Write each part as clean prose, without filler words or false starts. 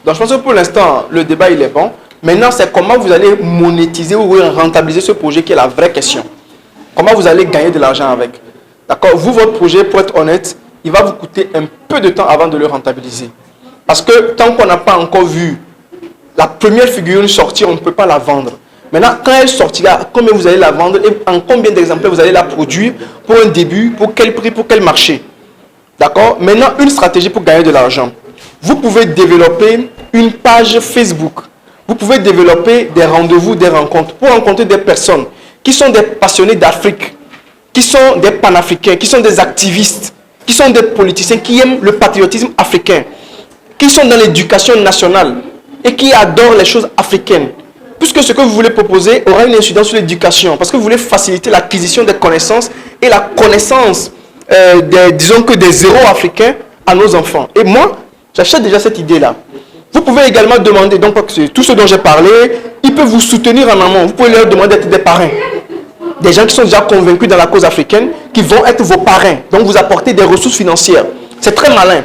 Donc je pense que pour l'instant, le débat il est bon. Maintenant, c'est comment vous allez monétiser ou rentabiliser ce projet qui est la vraie question. Comment vous allez gagner de l'argent avec. D'accord? Vous, votre projet, pour être honnête, il va vous coûter un peu de temps avant de le rentabiliser. Parce que tant qu'on n'a pas encore vu la première figurine sortir, on ne peut pas la vendre. Maintenant, quand elle sortira, combien vous allez la vendre et en combien d'exemplaires vous allez la produire pour un début, pour quel prix, pour quel marché. D'accord? Maintenant, une stratégie pour gagner de l'argent. Vous pouvez développer une page Facebook. Vous pouvez développer des rendez-vous, des rencontres pour rencontrer des personnes qui sont des passionnés d'Afrique, qui sont des panafricains, qui sont des activistes, qui sont des politiciens qui aiment le patriotisme africain, qui sont dans l'éducation nationale et qui adorent les choses africaines. Puisque ce que vous voulez proposer aura une incidence sur l'éducation, parce que vous voulez faciliter l'acquisition des connaissances et la connaissance, disons que des héros africains à nos enfants. Et moi, j'achète déjà cette idée-là. Vous pouvez également demander, donc tout ce dont j'ai parlé, ils peuvent vous soutenir en amont. Vous pouvez leur demander d'être des parrains. Des gens qui sont déjà convaincus dans la cause africaine, qui vont être vos parrains. Donc vous apportez des ressources financières. C'est très malin.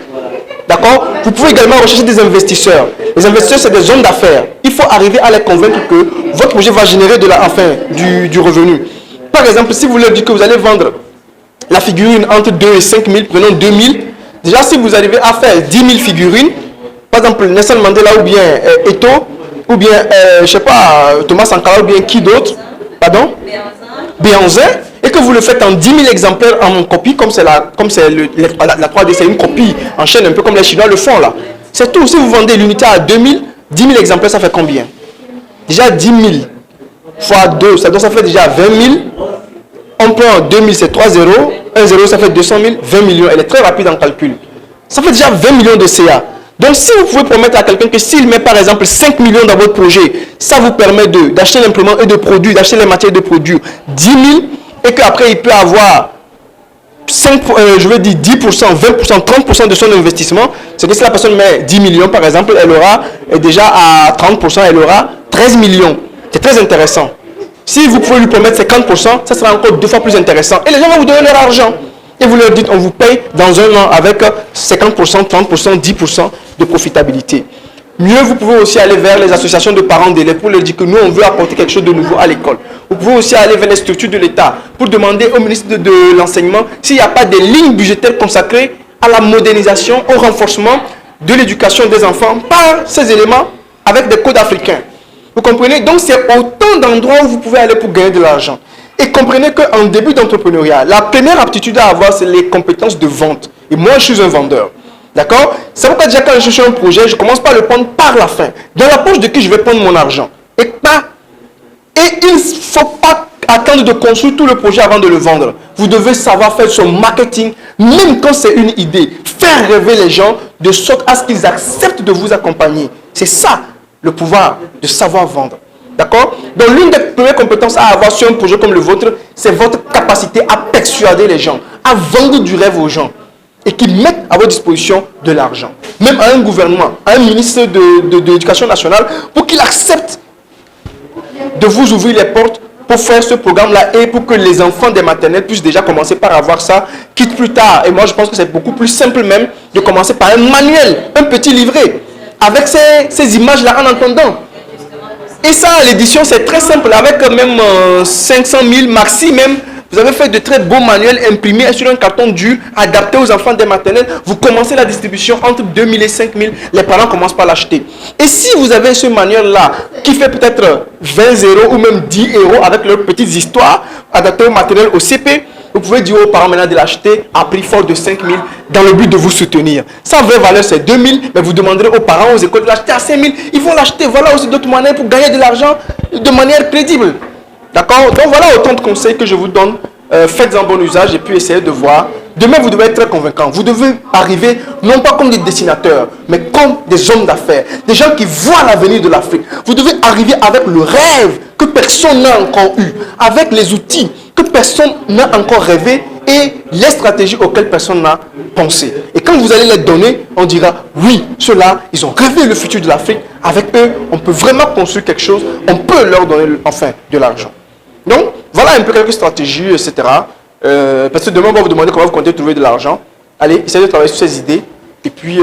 D'accord? Vous pouvez également rechercher des investisseurs. Les investisseurs, c'est des hommes d'affaires. Il faut arriver à les convaincre que votre projet va générer du revenu. Par exemple, si vous leur dites que vous allez vendre la figurine entre 2 et 5 000, prenons 2 000, déjà si vous arrivez à faire 10 000 figurines, par exemple Nelson Mandela ou bien Eto'o, ou bien, je ne sais pas, Thomas Sankara ou bien qui d'autre, pardon, Béanzin, et que vous le faites en 10 000 exemplaires en copie, comme c'est la 3D, c'est une copie en chaîne, un peu comme les Chinois le font là. C'est tout. Si vous vendez l'unité à 2 000, 10 000 exemplaires, ça fait combien? Déjà 10 000 fois 2, ça fait déjà 20 000. On prend 2 000, c'est 3 zéros. 1 zéro, ça fait 200 000, 20 millions. Elle est très rapide en calcul. Ça fait déjà 20 millions de CA. Donc, si vous pouvez promettre à quelqu'un que s'il met par exemple 5 millions dans votre projet, ça vous permet d'acheter l'imprimant et de produire, d'acheter les matières de produire 10 000 et qu'après il peut avoir 5, je veux dire 10%, 20%, 30% de son investissement, c'est que si la personne met 10 millions par exemple, elle aura déjà à 30%, elle aura 13 millions. C'est très intéressant. Si vous pouvez lui promettre 50%, ça sera encore 2 fois plus intéressant. Et les gens vont vous donner leur argent. Et vous leur dites, on vous paye dans un an avec 50%, 30%, 10% de profitabilité. Mieux, vous pouvez aussi aller vers les associations de parents d'élèves pour leur dire que nous, on veut apporter quelque chose de nouveau à l'école. Vous pouvez aussi aller vers les structures de l'État pour demander au ministre de l'Enseignement s'il n'y a pas des lignes budgétaires consacrées à la modernisation, au renforcement de l'éducation des enfants par ces éléments avec des codes africains. Vous comprenez? Donc, c'est autant d'endroits où vous pouvez aller pour gagner de l'argent. Et comprenez qu'en début d'entrepreneuriat, la première aptitude à avoir, c'est les compétences de vente. Et moi, je suis un vendeur. D'accord? C'est pourquoi déjà quand je cherche un projet, je commence par le prendre par la fin. Dans la poche de qui je vais prendre mon argent. Et il ne faut pas attendre de construire tout le projet avant de le vendre. Vous devez savoir faire son marketing, même quand c'est une idée. Faire rêver les gens de sorte à ce qu'ils acceptent de vous accompagner. C'est ça, le pouvoir de savoir vendre. D'accord? Donc l'une des premières compétences à avoir sur un projet comme le vôtre, c'est votre capacité à persuader les gens, à vendre du rêve aux gens et qu'ils mettent à votre disposition de l'argent. Même à un gouvernement, à un ministre de l'Éducation nationale, pour qu'il accepte de vous ouvrir les portes pour faire ce programme-là et pour que les enfants des maternelles puissent déjà commencer par avoir ça, quitte plus tard. Et moi, je pense que c'est beaucoup plus simple même de commencer par un manuel, un petit livret, avec ces images-là en entendant. Et ça, l'édition, c'est très simple. Avec même 500 000 maxi même, vous avez fait de très beaux manuels imprimés sur un carton dur, adapté aux enfants des maternelles. Vous commencez la distribution entre 2 000 et 5 000. Les parents commencent par l'acheter. Et si vous avez ce manuel-là, qui fait peut-être 20 € ou même 10 € avec leurs petites histoires, adaptées au matériel au CP, vous pouvez dire aux parents maintenant de l'acheter à prix fort de 5 000 dans le but de vous soutenir. Sa vraie valeur c'est 2 000, mais vous demanderez aux parents, aux écoles de l'acheter à 5 000. Ils vont l'acheter. Voilà aussi d'autres moyens pour gagner de l'argent de manière crédible. D'accord? Donc voilà autant de conseils que je vous donne. Faites-en bon usage et puis essayez de voir. Demain, vous devez être très convaincant. Vous devez arriver non pas comme des dessinateurs, mais comme des hommes d'affaires. Des gens qui voient l'avenir de l'Afrique. Vous devez arriver avec le rêve que personne n'a encore eu. Avec les outils que personne n'a encore rêvé et les stratégies auxquelles personne n'a pensé. Et quand vous allez les donner, on dira, oui, ceux-là, ils ont rêvé le futur de l'Afrique. Avec eux, on peut vraiment construire quelque chose. On peut leur donner enfin de l'argent. Donc, voilà un peu quelques stratégies, etc. Parce que demain, on va vous demander comment vous comptez trouver de l'argent. Allez, essayez de travailler sur ces idées. Et puis,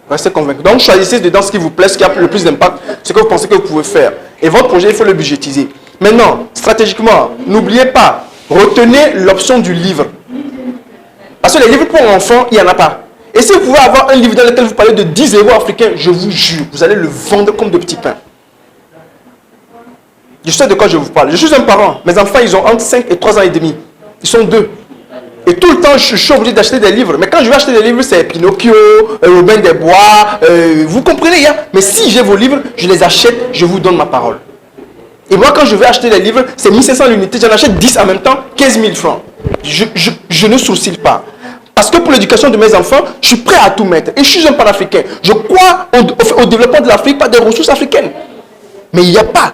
Restez convaincu. Donc, choisissez dedans ce qui vous plaît, ce qui a le plus d'impact, ce que vous pensez que vous pouvez faire. Et votre projet, il faut le budgétiser. Maintenant, stratégiquement, n'oubliez pas, retenez l'option du livre. Parce que les livres pour enfants, il n'y en a pas. Et si vous pouvez avoir un livre dans lequel vous parlez de 10 euros africains, je vous jure, vous allez le vendre comme de petits pains. Je sais de quoi je vous parle. Je suis un parent. Mes enfants, ils ont entre 5 et 3 ans et demi. Ils sont 2. Et tout le temps, je suis obligé d'acheter des livres. Mais quand je vais acheter des livres, c'est Pinocchio, Robin des Bois. Vous comprenez, hein? Mais si j'ai vos livres, je les achète, je vous donne ma parole. Et moi, quand je vais acheter des livres, c'est 1500 l'unité. J'en achète 10 en même temps, 15 000 francs. Je ne sourcille pas. Parce que pour l'éducation de mes enfants, je suis prêt à tout mettre. Et je suis un panafricain. Je crois au développement de l'Afrique par des ressources africaines. Mais il n'y a pas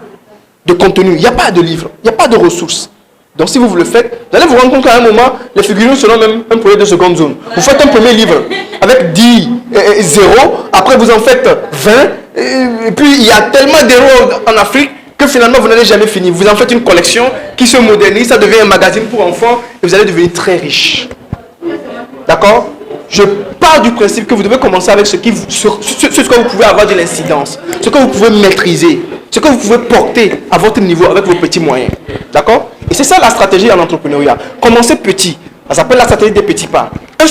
de contenu, il n'y a pas de livre, il n'y a pas de ressources. Donc si vous le faites, vous allez vous rendre compte qu'à un moment, les figurines seront même un projet de seconde zone. Vous faites un premier livre avec 10, 0, après vous en faites 20, et puis il y a tellement d'héros en Afrique que finalement vous n'allez jamais finir. Vous en faites une collection qui se modernise, ça devient un magazine pour enfants et vous allez devenir très riche. D'accord? Je pars du principe que vous devez commencer avec ce que vous pouvez avoir de l'incidence, ce que vous pouvez maîtriser, ce que vous pouvez porter à votre niveau avec vos petits moyens. D'accord? Et c'est ça la stratégie en entrepreneuriat. Commencez petit. Ça s'appelle la stratégie des petits pas. Une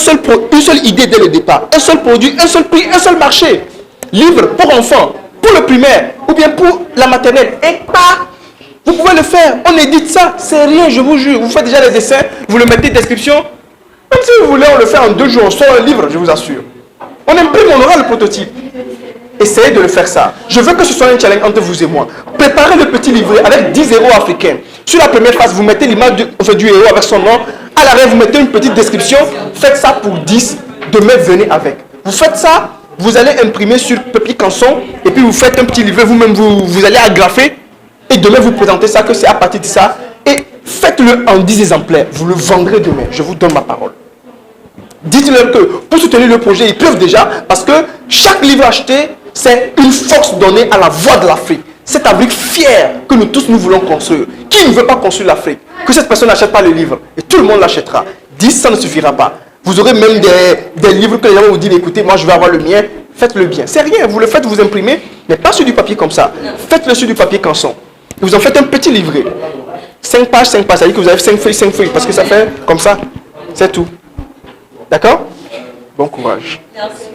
seule idée dès le départ. Un seul produit, un seul prix, un seul marché. Livre pour enfants, pour le primaire ou bien pour la maternelle. Et pas. Vous pouvez le faire. On édite ça. C'est rien, je vous jure. Vous faites déjà les dessins, vous le mettez en description. Même si vous voulez, on le fait en 2 jours. On sort un livre, je vous assure. On imprime, on aura le prototype. Essayez de le faire ça. Je veux que ce soit un challenge entre vous et moi. Préparez le petit livret avec 10 héros africains. Sur la première face, vous mettez l'image du héros avec son nom. À l'arrière, vous mettez une petite description. Faites ça pour 10. Demain, venez avec. Vous faites ça, vous allez imprimer sur papier canson. Et puis, vous faites un petit livret. Vous-même, vous allez agrafer. Et demain, vous présentez ça, que c'est à partir de ça. Et faites-le en 10 exemplaires. Vous le vendrez demain. Je vous donne ma parole. Dites-leur que pour soutenir le projet, ils peuvent déjà. Parce que chaque livre acheté, c'est une force donnée à la voix de l'Afrique. Cette Afrique fière que nous tous nous voulons construire. Qui ne veut pas construire l'Afrique? Que cette personne n'achète pas le livre. Et tout le monde l'achètera. 10, ça ne suffira pas. Vous aurez même des livres que les gens vont vous dire, écoutez, moi je vais avoir le mien. Faites-le bien. C'est rien. Vous le faites, vous imprimez. Mais pas sur du papier comme ça. Faites-le sur du papier canson. Vous en faites un petit livret. 5 pages, 5 pages. Ça veut dire que vous avez 5 feuilles, 5 feuilles. Parce que ça fait comme ça. C'est tout. D'accord? Bon courage. Merci.